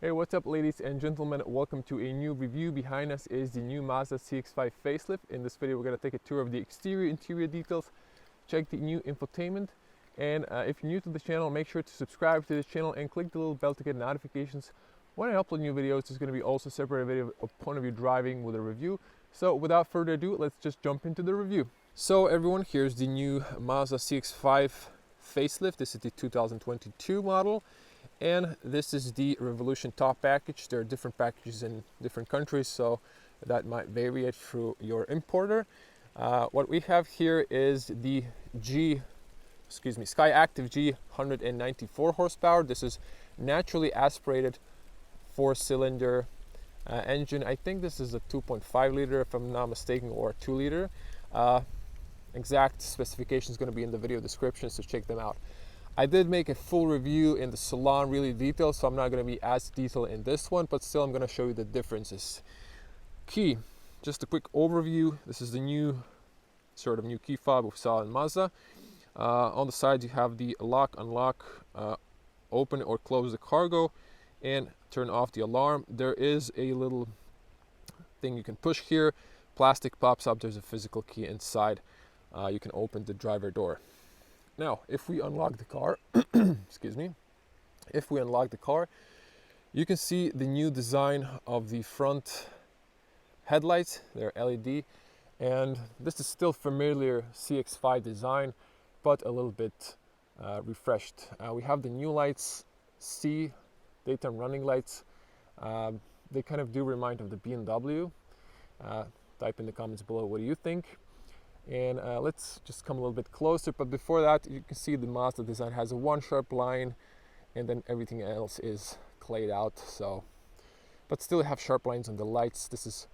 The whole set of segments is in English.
Hey, what's up ladies and gentlemen, welcome to a new review. Behind us is the new Mazda CX-5 facelift. In this video we're going to take a tour of the interior details, check the new infotainment, and if you're new to the channel, make sure to subscribe to this channel and click the little bell to get notifications when I upload new videos. There's going to be also a separate video of point of view driving with a review. So without further ado, let's just jump into the review. So everyone, here's the new Mazda CX-5 facelift. This is the 2022 model. And this is the Revolution Top package. There are different packages in different countries, so that might vary it through your importer. What we have here is the Sky Active G 194 horsepower. This is naturally aspirated 4-cylinder engine. I think this is a 2.5 liter if I'm not mistaken, or a 2 liter. Exact specification is going to be in the video description, so check them out. I did make a full review in the salon, really detailed, so I'm not going to be as detailed in this one, but still I'm going to show you the differences. Key, just a quick overview. This is the new key fob we saw in Mazda. On the sides you have the lock, unlock, open or close the cargo, and turn off the alarm. There is a little thing you can push here. Plastic pops up, there's a physical key inside. You can open the driver door. Now, if we unlock the car, excuse me, if we unlock the car, you can see the new design of the front headlights. They're LED, and this is still familiar CX-5 design, but a little bit refreshed. We have the new lights, daytime running lights. They kind of do remind of the BMW. Type in the comments below, what do you think? And let's just come a little bit closer, but before that you can see the Mazda design has a one sharp line, and then everything else is clayed out, so but still have sharp lines on the lights. This is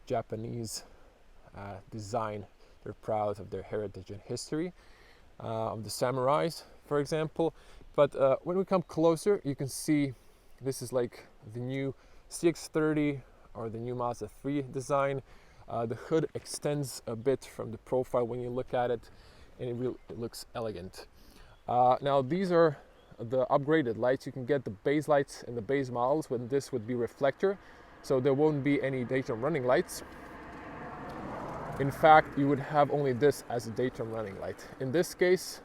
Japanese design. They're proud of their heritage and history of the samurais, for example. But when we come closer, you can see this is like the new CX-30 or the new Mazda 3 design. The hood extends a bit from the profile when you look at it, and it looks elegant. Now these are the upgraded lights. You can get the base lights in the base models, when this would be reflector, so there won't be any daytime running lights. In fact, you would have only this as a daytime running light. In this case,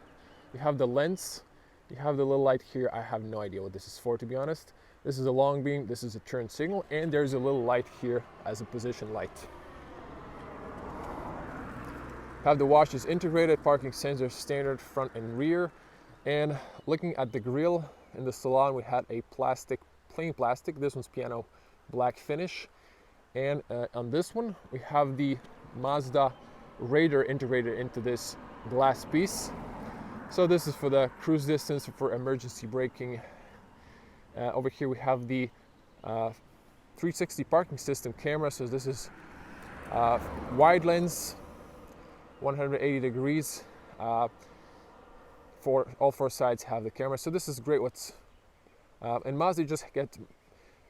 you have the lens, you have the little light here. I have no idea what this is for, to be honest. This is a long beam, this is a turn signal, and there's a little light here as a position light. Have the washes integrated, parking sensors standard front and rear. And looking at the grille in the salon, we had a plain plastic. This one's piano black finish. And on this one, we have the Mazda radar integrated into this glass piece. So this is for the cruise distance, for emergency braking. Over here we have the 360 parking system camera. So this is wide lens, 180 degrees. For all four sides have the camera, so this is great. And Mazda just get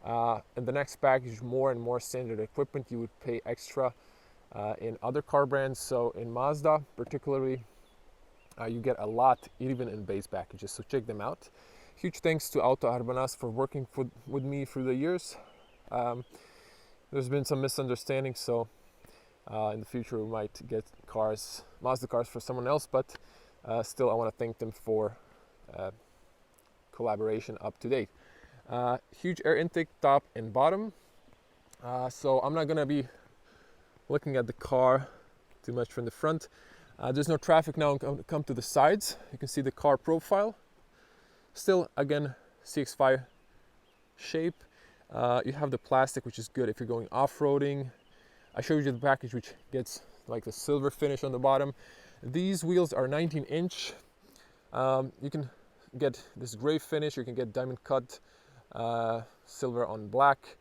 in the next package more and more standard equipment. You would pay extra in other car brands, so in Mazda particularly you get a lot even in base packages, so check them out. Huge thanks to Auto Arbanas for working with me through the years. There's been some misunderstandings, so in the future we might get Mazda cars for someone else, but still I want to thank them for collaboration up to date. Huge air intake top and bottom, so I'm not going to be looking at the car too much from the front. There's no traffic now. I'm going to come to the sides. You can see the car profile. Still, again, CX-5 shape. You have the plastic, which is good if you're going off-roading. I showed you the package, which gets like the silver finish on the bottom. These wheels are 19-inch. You can get this gray finish, you can get diamond cut silver on black,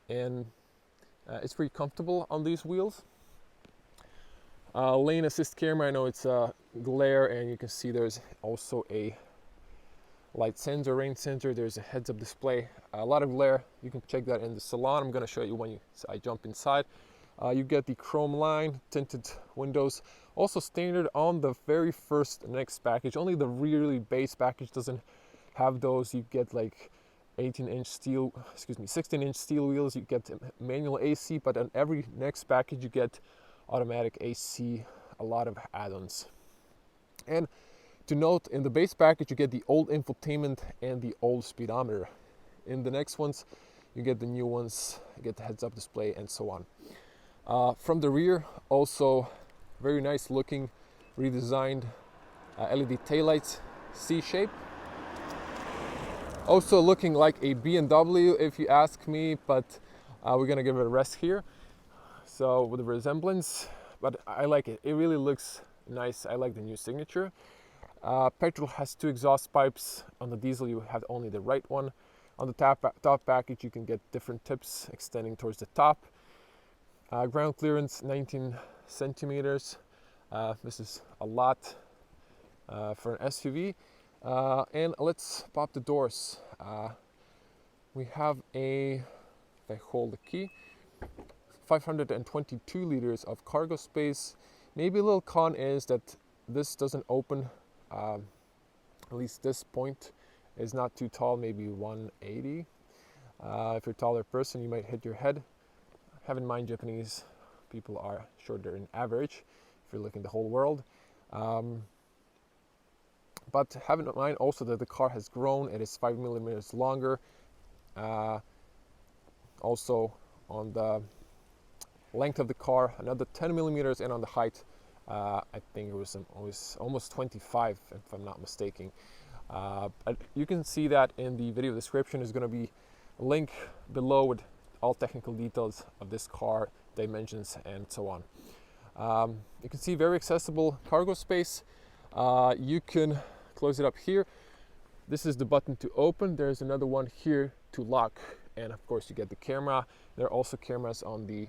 and it's pretty comfortable on these wheels. Lane assist camera, I know it's a glare, and you can see there's also a light sensor, rain sensor. There's a heads-up display. A lot of glare, you can check that in the salon. I'm going to show you when I jump inside. You get the chrome line, tinted windows, also standard on the very first next package. Only the really base package doesn't have those. You get like 16-inch steel wheels. You get manual AC, but on every next package you get automatic AC, a lot of add-ons. And to note, in the base package you get the old infotainment and the old speedometer. In the next ones you get the new ones, you get the heads-up display and so on. From the rear, also very nice looking, redesigned LED taillights, C-shape. Also looking like a BMW if you ask me, but we're gonna give it a rest here. So with the resemblance, but I like it. It really looks nice. I like the new signature. Petrol has 2 exhaust pipes. On the diesel you have only the right one. On the top package you can get different tips extending towards the top. Ground clearance 19 centimeters. This is a lot for an SUV. And let's pop the doors. We have if I hold the key, 522 liters of cargo space. Maybe a little con is that this doesn't open, at least this point is not too tall, maybe 180. If you're a taller person, you might hit your head. Have in mind, Japanese people are shorter in average, if you're looking at the whole world. But have in mind also that the car has grown. It is 5 millimeters longer. Also on the length of the car, another 10 millimeters, and on the height, I think it was almost 25, if I'm not mistaken. You can see that in the video description. There's going to be a link below with all technical details of this car, dimensions, and so on. You can see very accessible cargo space. You can close it up here. This is the button to open. There's another one here to lock, and of course you get the camera. There are also cameras on the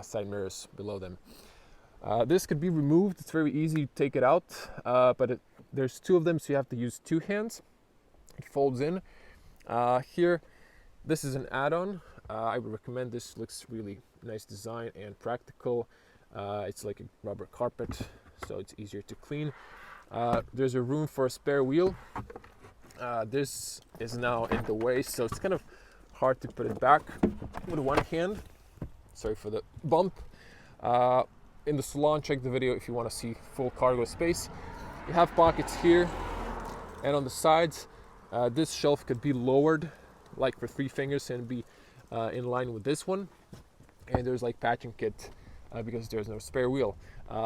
side mirrors below them. This could be removed. It's very easy to take it out, but there's 2 of them, so you have to use 2 hands. It folds in. Here, this is an add-on. I would recommend this. Looks really nice design and practical. It's like a rubber carpet, so it's easier to clean. There's a room for a spare wheel. This is now in the way, so it's kind of hard to put it back with one hand. Sorry for the bump. In the salon, check the video if you want to see full cargo space. You have pockets here and on the sides. This shelf could be lowered like for 3 fingers and be in line with this one. And there's like patching kit because there's no spare wheel.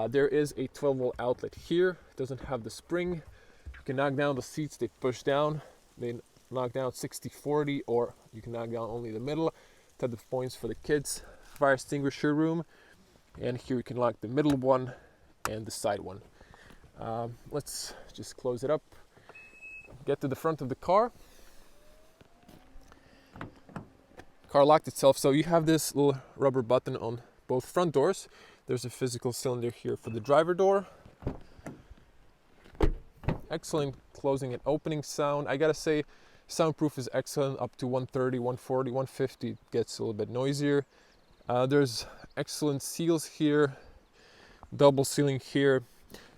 There is a 12-volt outlet here. It doesn't have the spring. You can knock down the seats, they push down. They knock down 60-40, or you can knock down only the middle. 10 points for the kids. Fire extinguisher room. And here you can lock the middle one and the side one. Let's just close it up. Get to the front of the car. Car locked itself, so you have this little rubber button on both front doors. There's a physical cylinder here for the driver door. Excellent closing and opening sound. I gotta say, soundproof is excellent, up to 130, 140, 150. It gets a little bit noisier. There's excellent seals here, double sealing here.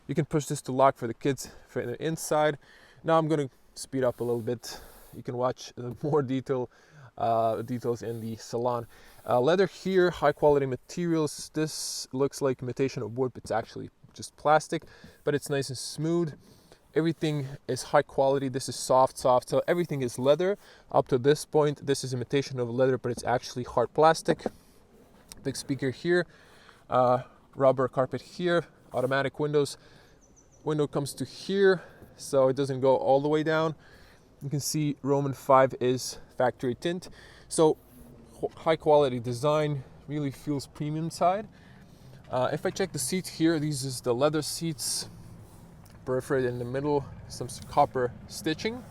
You can push this to lock for the kids for the inside. Now I'm gonna speed up a little bit. You can watch more details in the salon. Leather here, high quality materials. This looks like imitation of wood, but it's actually just plastic, but it's nice and smooth. Everything is high quality. This is soft, so everything is leather. Up to this point, this is imitation of leather, but it's actually hard plastic. Big speaker here, rubber carpet here, automatic windows. Window comes to here, so it doesn't go all the way down. You can see Roman 5 is factory tint. So high quality design, really feels premium side. If I check the seats here, these is the leather seats, perforated in the middle, some copper stitching.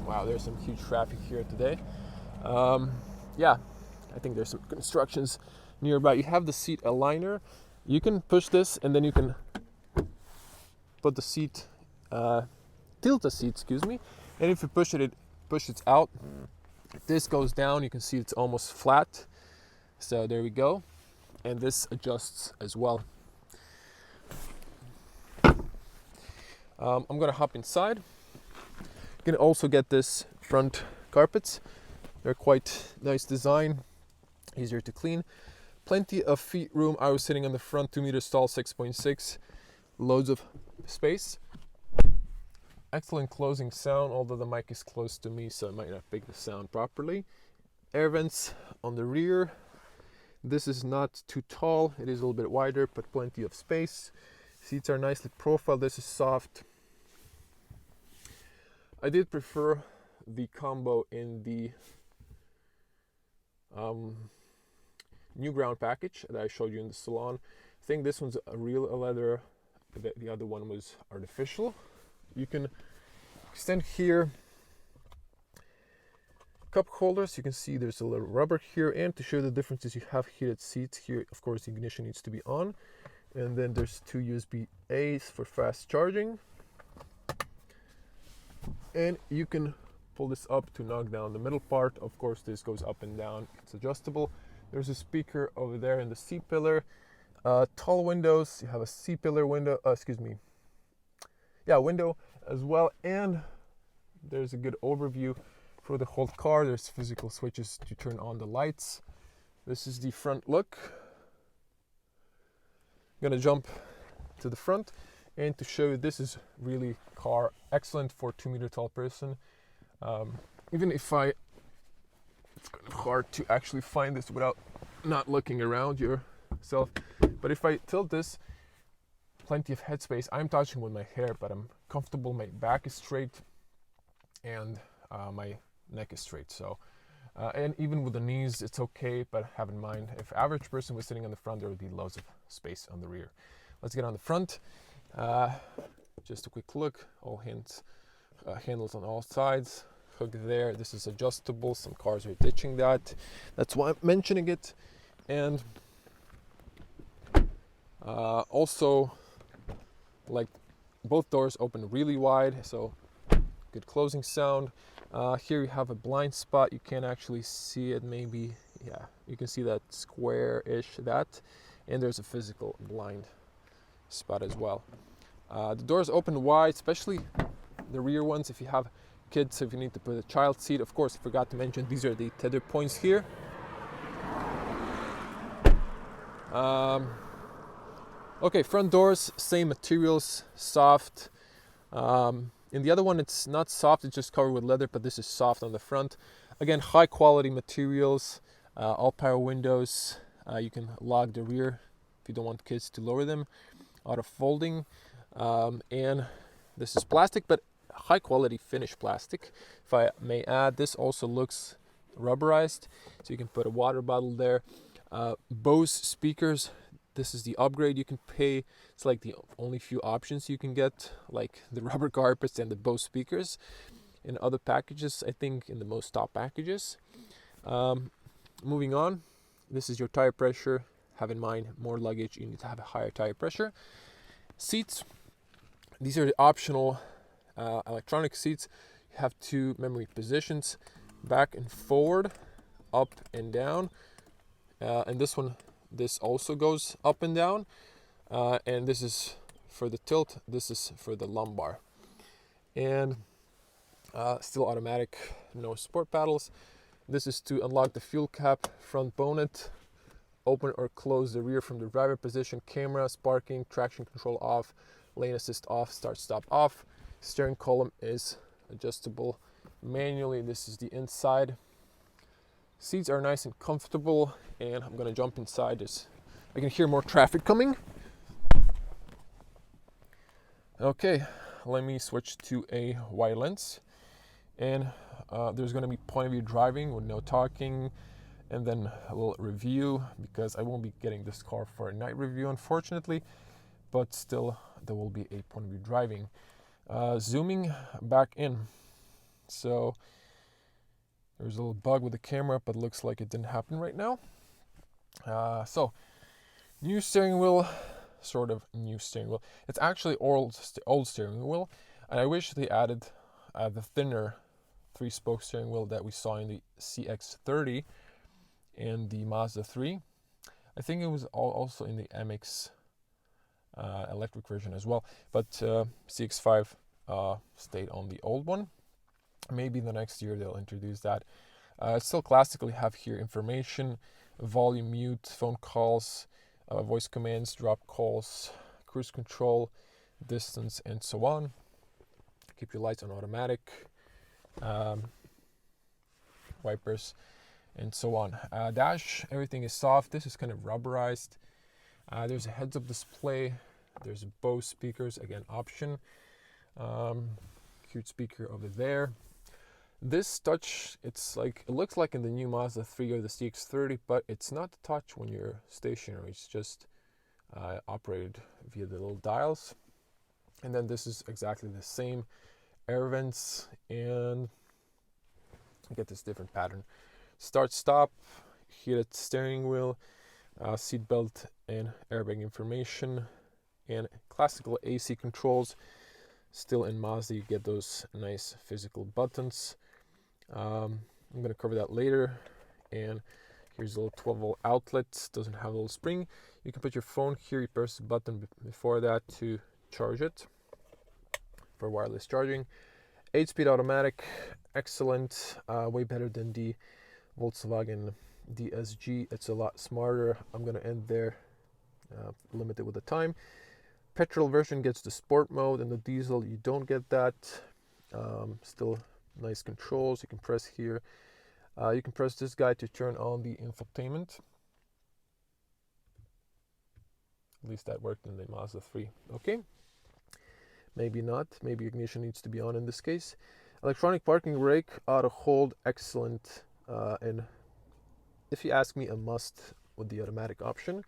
Wow, there's some huge traffic here today. Yeah, I think there's some constructions nearby. You have the seat aligner. You can push this and then you can put the seat, tilt the seat, excuse me. And if you push it out. This goes down, you can see it's almost flat. So there we go. And this adjusts as well. I'm gonna hop inside. You can also get this front carpets. They're quite nice design, easier to clean. Plenty of feet room. I was sitting on the front, 2 meters tall, 6.6, loads of space. Excellent closing sound, although the mic is close to me, so I might not pick the sound properly. Air vents on the rear. This is not too tall, it is a little bit wider, but plenty of space. Seats are nicely profiled. This is soft. I did prefer the combo in the new ground package that I showed you in the salon. I think this one's a real leather, the other one was artificial. You can extend here cup holders. You can see there's a little rubber here, and to show the differences, you have heated seats here. Of course, the ignition needs to be on, and then there's 2 USB-A's for fast charging, and you can pull this up to knock down the middle part. Of course, this goes up and down, it's adjustable. There's a speaker over there in the C-pillar. Tall windows. You have a C-pillar window, window as well, and there's a good overview for the whole car. There's physical switches to turn on the lights. This is the front look. I'm gonna jump to the front, and to show you, this is really car excellent for a 2 meter tall person. Even if it's kind of hard to actually find this without not looking around yourself, but if I tilt this, plenty of headspace. I'm touching with my hair, but I'm comfortable. My back is straight, and my neck is straight. So, and even with the knees, it's okay. But have in mind, if average person was sitting on the front, there would be loads of space on the rear. Let's get on the front. Just a quick look. All handles on all sides. Hook there. This is adjustable. Some cars are ditching that. That's why I'm mentioning it. And also, like, both doors open really wide, so good closing sound. Here you have a blind spot. You can't actually see it, maybe. Yeah, you can see that square-ish, that. And there's a physical blind spot as well. The doors open wide, especially the rear ones if you have kids, if you need to put a child seat. Of course, I forgot to mention, these are the tether points here. Okay, front doors, same materials, soft. In the other one, it's not soft, it's just covered with leather, but this is soft on the front. Again, high quality materials, all power windows. You can lock the rear if you don't want kids to lower them, auto folding. And this is plastic, but high quality finished plastic. If I may add, this also looks rubberized, so you can put a water bottle there. Bose speakers. This is the upgrade you can pay. It's like the only few options you can get, like the rubber carpets and the Bose speakers. In other packages, I think in the most top packages. Moving on, this is your tire pressure. Have in mind, more luggage, you need to have a higher tire pressure. Seats, these are the optional electronic seats. You have 2 memory positions, back and forward, up and down. And this also goes up and down, and this is for the tilt, this is for the lumbar. And still automatic, no sport paddles. This is to unlock the fuel cap, front bonnet, open or close the rear from the driver position, cameras, parking, traction control off, lane assist off, start stop off. Steering column is adjustable manually. This is the inside. Seats are nice and comfortable, and I'm gonna jump inside. I can hear more traffic coming. Okay, let me switch to a wide lens, and there's gonna be point of view driving with no talking, and then a little review, because I won't be getting this car for a night review, unfortunately, but still there will be a point of view driving. Zooming back in, so there's a little bug with the camera, but looks like it didn't happen right now. So, new steering wheel, sort of new steering wheel. It's actually old steering wheel, and I wish they added the thinner 3-spoke steering wheel that we saw in the CX-30 and the Mazda 3. I think it was also in the MX electric version as well. But CX-5 stayed on the old one. Maybe the next year they'll introduce that. Still classically have here information, volume, mute, phone calls, voice commands, drop calls, cruise control, distance, and so on. Keep your lights on automatic, wipers, and so on. Dash, everything is soft. This is kind of rubberized. There's a heads-up display. There's Bose speakers, again, option. Cute speaker over there. This touch, it looks like in the new Mazda 3 or the CX-30, but it's not the touch when you're stationary. It's just operated via the little dials. And then this is exactly the same. Air vents, and you get this different pattern. Start, stop, heated steering wheel, seat belt and airbag information, and classical AC controls. Still in Mazda, you get those nice physical buttons. I'm going to cover that later. And here's a little 12-volt outlet. Doesn't have a little spring. You can put your phone here. You press the button before that to charge it for wireless charging. 8-speed automatic, excellent. Way better than the Volkswagen DSG. It's a lot smarter. I'm going to end there. Limited with the time. Petrol version gets the sport mode, and the diesel you don't get that. Still nice controls. You can press here. You can press this guy to turn on the infotainment. At least that worked in the Mazda 3. Okay. Maybe not. Maybe ignition needs to be on in this case. Electronic parking brake, auto hold, excellent. And if you ask me, a must with the automatic option.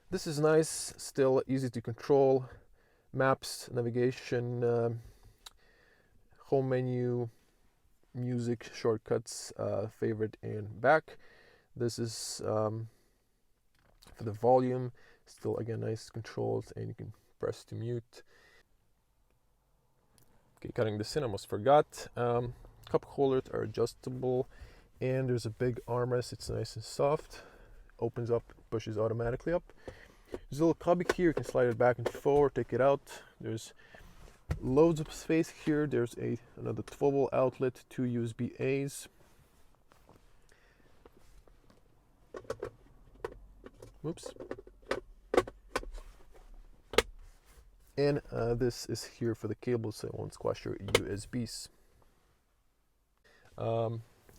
This is nice, still easy to control. Maps, navigation, home menu, music, shortcuts, favorite and back. This is for the volume. Still, again, nice controls, and you can press to mute. Okay, cutting this in, I almost forgot. Cup holders are adjustable, and there's a big armrest. It's nice and soft. Opens up, pushes automatically up. There's a little cubby here. You can slide it back and forward, take it out. There's loads of space here. There's another 12-volt outlet, 2 USB A's. Whoops. And this is here for the cables, so it won't squash your USBs.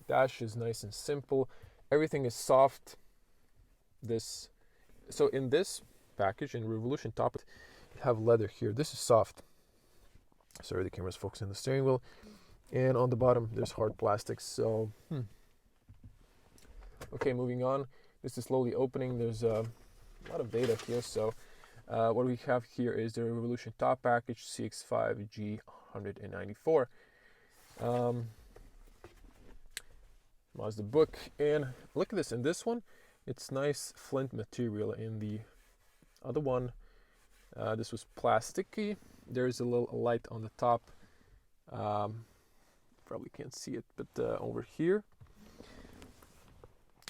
Dash is nice and simple. Everything is soft. So in this package, in Revolution Top, you have leather here. This is soft. Sorry, the camera's focusing on the steering wheel. And on the bottom, there's hard plastic. So, okay, moving on. This is slowly opening. There's a lot of data here. So, what we have here is the Revolution Top Package CX-5 G194. Mazda book, and look at this. In this one, it's nice flint material. In the other one, this was plasticky. There's a little light on the top. Probably can't see it, but over here,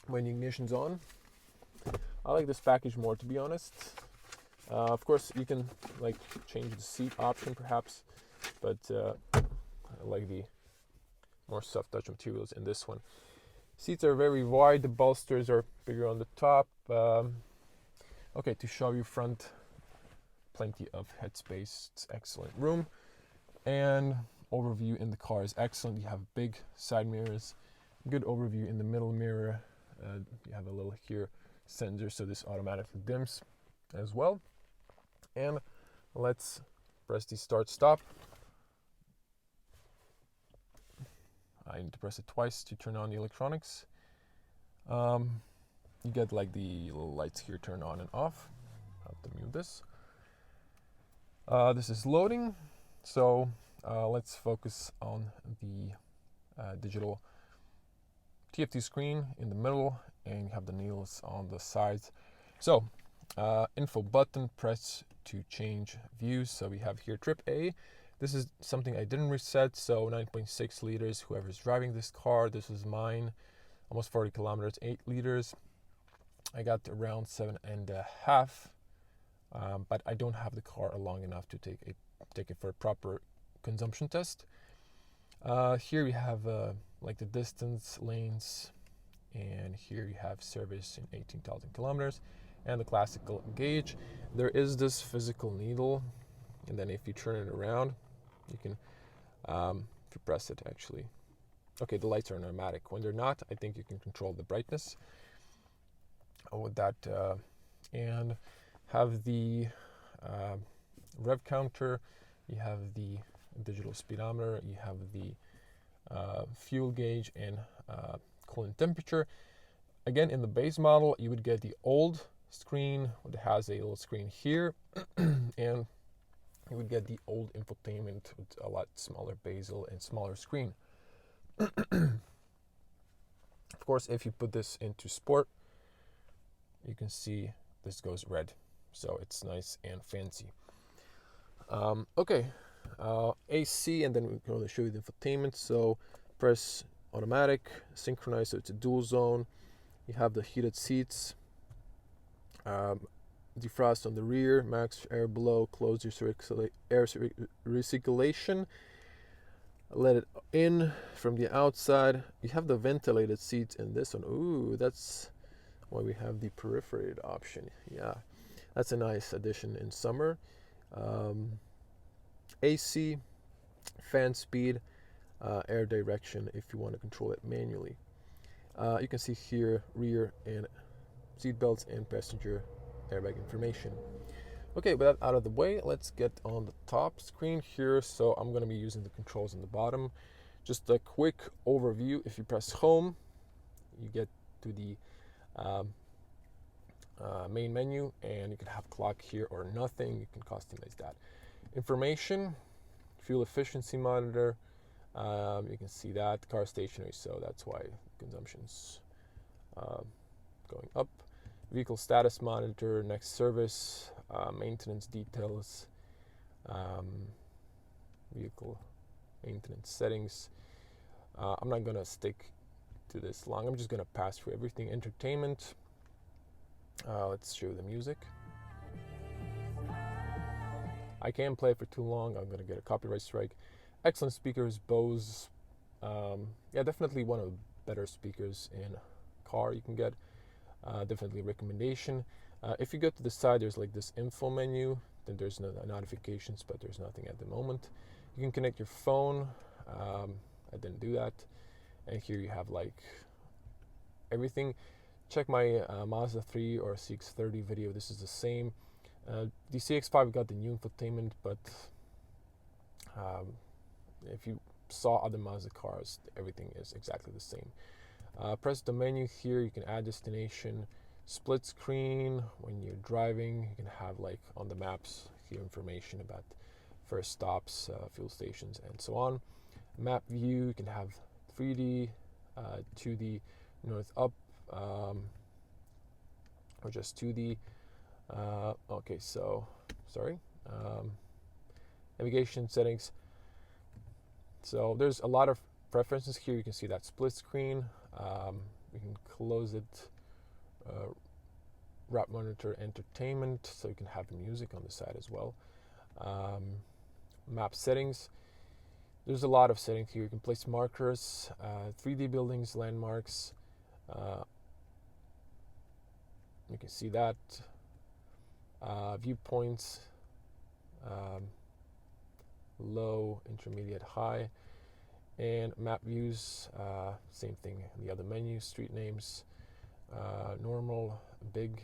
when the ignition's on. I like this package more, to be honest. Of course, you can change the seat option perhaps, but I like the more soft touch materials in this one. Seats are very wide. The bolsters are bigger on the top. Okay, to show you front, plenty of headspace. It's excellent room, and overview in the car is excellent. You have big side mirrors, good overview in the middle mirror. You have a little here sensor, so this automatically dims as well. And let's press the start stop. I need to press it twice to turn on the electronics. You get the little lights here turn on and off. I have to mute this. This is loading, so let's focus on the digital TFT screen in the middle, and you have the needles on the sides. So info button, press to change views. So we have here trip A. This is something I didn't reset, so 9.6 liters. Whoever's driving this car, this is mine. Almost 40 kilometers, 8 liters. I got around 7.5. but I don't have the car long enough to take it for a proper consumption test. Here we have like the distance, lanes, and here you have service in 18,000 kilometers and the classical gauge. There is this physical needle, and then if you turn it around, you can, if you press it actually, okay, the lights are automatic. When they're not, I think you can control the brightness with that, and have the rev counter, you have the digital speedometer, you have the fuel gauge and coolant temperature. Again, in the base model, you would get the old screen that has a little screen here, and you would get the old infotainment with a lot smaller bezel and smaller screen. Of course, if you put this into sport, you can see this goes red, so it's nice and fancy. Okay, AC, and then we're going to show you the infotainment. So press automatic, synchronize, so it's a dual zone. You have the heated seats, defrost on the rear, max air below, close your air recirculation, let it in from the outside. You have the ventilated seats in this one. Ooh, that's why we have the peripheral option. Yeah, that's a nice addition in summer. AC, fan speed, air direction if you want to control it manually. You can see here rear and seat belts and passenger airbag information. Okay, with that out of the way, let's get on the top screen here. So I'm going to be using the controls on the bottom. Just a quick overview. If you press home, you get to the main menu, and you can have clock here or nothing. You can customize that. Information, fuel efficiency monitor, you can see that, car stationary, so that's why consumption's going up. Vehicle status monitor, next service, maintenance details, vehicle maintenance settings. I'm not gonna stick to this long, I'm just gonna pass through everything. Entertainment, let's show the music. I can't play for too long, I'm gonna get a copyright strike. Excellent speakers, Bose. Yeah, definitely one of the better speakers in car you can get. Definitely recommendation. If you go to the side, there's like this info menu, then there's no notifications, but there's nothing at the moment. You can connect your phone. I didn't do that. And here you have like everything. Check my Mazda 3 or CX-30 video. This is the same. The CX-5 got the new infotainment, but if you saw other Mazda cars, everything is exactly the same. Press the menu here, you can add destination, split screen. When you're driving, you can have like on the maps here information about first stops, fuel stations, and so on. Map view, you can have 3D, 2D, north up, or just 2D. Okay, so sorry. Navigation settings. So there's a lot of preferences here. You can see that split screen. You can close it. Route monitor, entertainment, so you can have music on the side as well. Map settings. There's a lot of settings here. You can place markers, 3D buildings, landmarks. You can see that. Viewpoints, low, intermediate, high. And map views, same thing in the other menu. Street names, normal, big,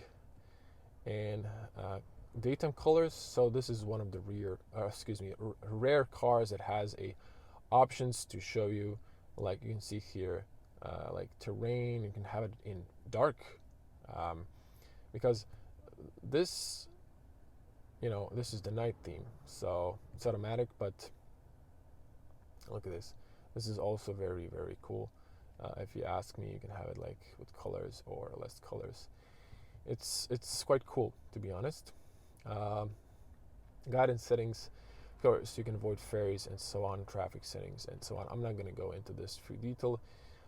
and daytime colors. So this is one of the rare cars that has a options to show you, like you can see here, like terrain. You can have it in dark, because this, this is the night theme, so it's automatic. But look at this. This is also very, very cool. If you ask me, you can have it like with colors or less colors. It's quite cool, to be honest. Guidance settings, of course, you can avoid ferries and so on, traffic settings and so on. I'm not going to go into this through detail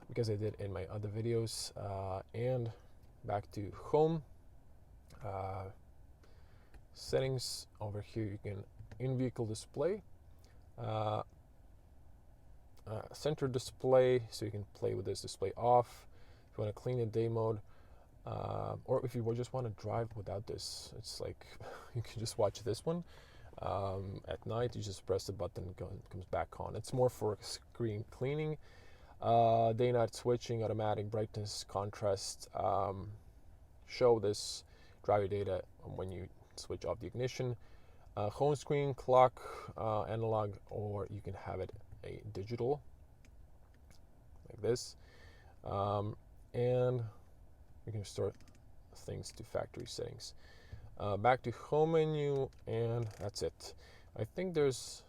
because I did in my other videos. And back to home. Settings over here, you can in-vehicle display, center display, so you can play with this display off. If you want to clean the day mode, or if you just want to drive without this, it's like you can just watch this one. At night, you just press the button, it comes back on. It's more for screen cleaning. Day-night switching, automatic brightness, contrast, show this driver data when you switch off the ignition. Home screen, clock, analog, or you can have it a digital, like this. And you can store things to factory settings. Back to home menu, and that's it. I think there's,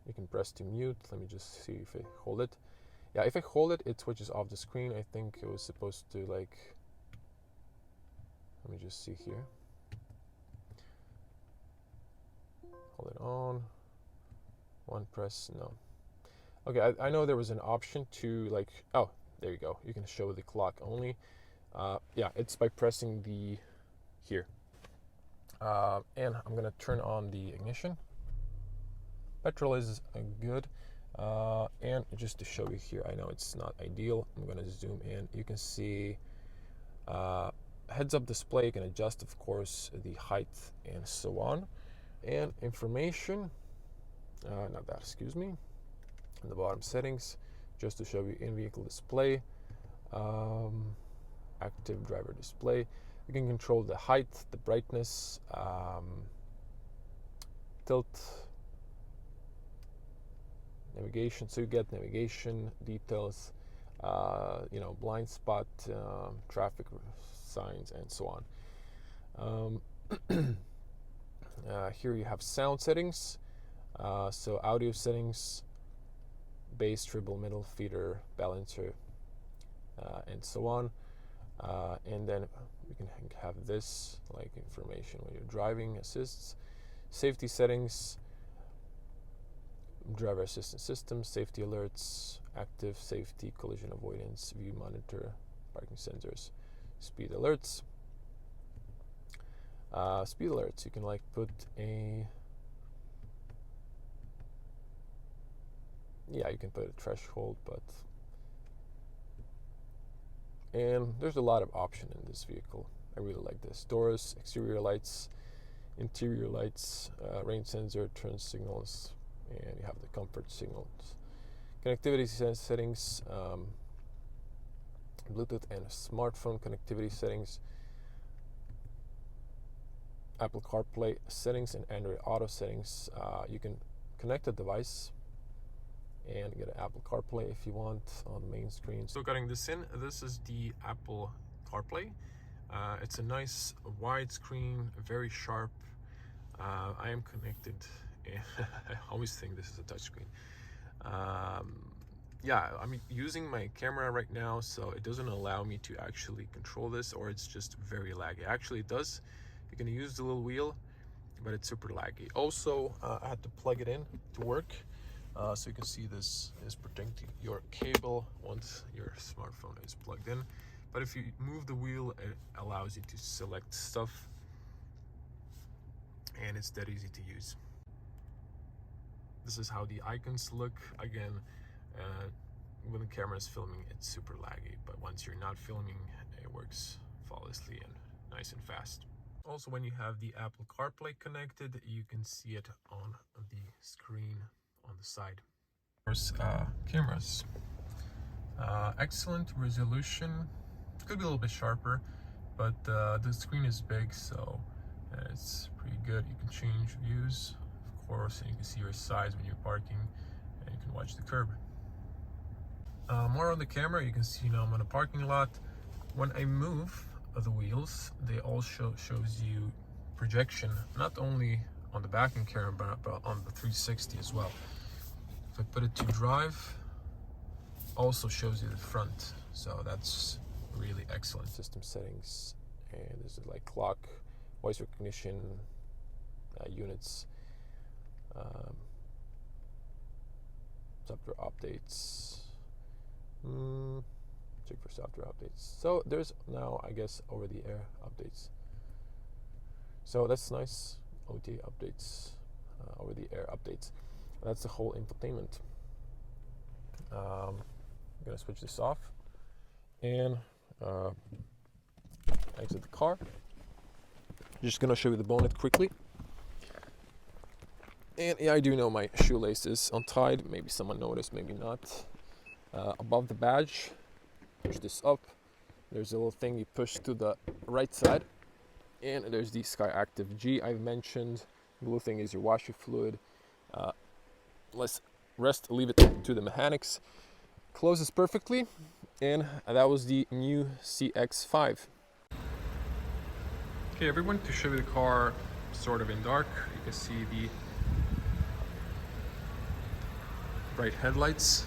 you can press to mute. Let me just see if I hold it. Yeah, if I hold it, it switches off the screen. I think it was supposed to, like, let me just see here. Hold it on. One press, no. Okay, I know there was an option to, like, oh, there you go. You can show the clock only. Yeah, it's by pressing the here. And I'm gonna turn on the ignition. Petrol is good. And just to show you here, I know it's not ideal. I'm gonna zoom in. You can see heads-up display. You can adjust, of course, the height and so on. And information, not that, excuse me. In the bottom settings, just to show you in-vehicle display, active driver display. You can control the height, the brightness, tilt, navigation. So you get navigation details, you know, blind spot, traffic signs, and so on. Here you have sound settings. So audio settings, bass, treble, middle, feeder, balancer, and so on. And then we can have this, like information when you're driving, assists, safety settings, driver assistance system, safety alerts, active safety, collision avoidance, view monitor, parking sensors, speed alerts. Speed alerts, you can like put a, yeah, you can put a threshold, but, and there's a lot of option in this vehicle. I really like this. Doors, exterior lights, interior lights, rain sensor, turn signals, and you have the comfort signals. Connectivity settings, Bluetooth and smartphone connectivity settings, Apple CarPlay settings and Android Auto settings. You can connect a device and get an Apple CarPlay if you want on the main screen. So cutting this in, this is the Apple CarPlay. It's a nice wide screen, very sharp. I am connected. I always think this is a touchscreen. Yeah, I'm using my camera right now, so it doesn't allow me to actually control this, or it's just very laggy. Actually, it does. You can use the little wheel, but it's super laggy. Also, I had to plug it in to work. So you can see this is protecting your cable once your smartphone is plugged in. But if you move the wheel, it allows you to select stuff, and it's that easy to use. This is how the icons look. Again, when the camera is filming, it's super laggy, but once you're not filming, it works flawlessly and nice and fast. Also, when you have the Apple CarPlay connected, you can see it on the screen on the side. Of course, cameras. Excellent resolution. Could be a little bit sharper, but the screen is big, so it's pretty good. You can change views, of course, and you can see your size when you're parking, and you can watch the curb. More on the camera, you can see now I'm on a parking lot. When I move the wheels, they all shows you projection, not only on the backing camera, but on the 360 as well. If I put it to drive, also shows you the front, so that's really excellent. System settings, and this is like clock, voice recognition, units, software updates. Check for software updates. So there's now, I guess, over-the-air updates. So that's nice. OTA updates, over the air updates. That's the whole infotainment. I'm gonna switch this off and exit the car. Just gonna show you the bonnet quickly. And yeah, I do know my shoelace is untied. Maybe someone noticed, maybe not. Above the badge, push this up. There's a little thing you push to the right side. And there's the Sky Active G I've mentioned. The blue thing is your washer fluid. Let's leave it to the mechanics. Closes perfectly. And that was the new CX-5. Okay, everyone, to show you the car sort of in dark, you can see the bright headlights.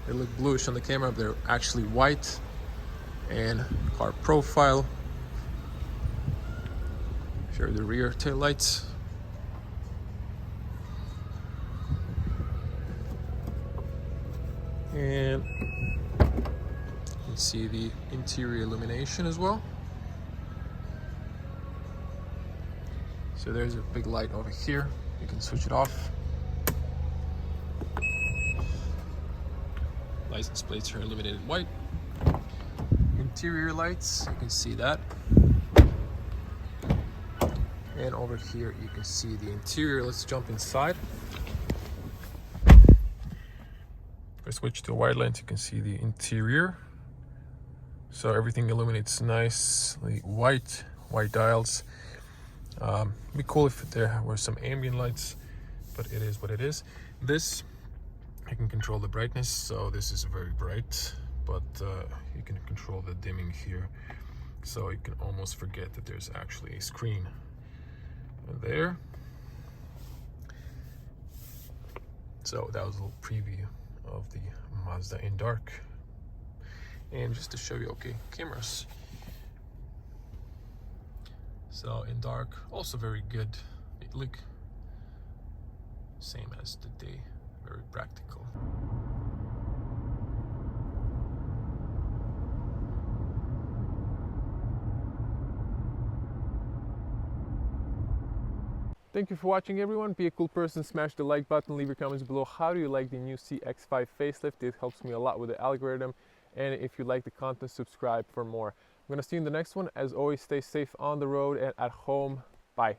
They look bluish on the camera, but they're actually white. And car profile. Show the rear tail lights. And you can see the interior illumination as well. So there's a big light over here. You can switch it off. License plates are illuminated white. Interior lights, you can see that. And over here you can see the interior. Let's jump inside. If I switch to wide lens, you can see the interior. So everything illuminates nicely white dials. Be cool if there were some ambient lights, but it is what it is. This, you can control the brightness, so this is very bright, but you can control the dimming here, so you can almost forget that there's actually a screen there. So that was a little preview of the Mazda in dark. And just to show you, okay, cameras. So in dark, also very good. They look same as the day, very practical. Thank you for watching, everyone. Be a cool person, smash the like button, leave your comments below. How do you like the new CX-5 facelift? It helps me a lot with the algorithm. And if you like the content, subscribe for more. I'm gonna see you in the next one. As always, stay safe on the road and at home. Bye.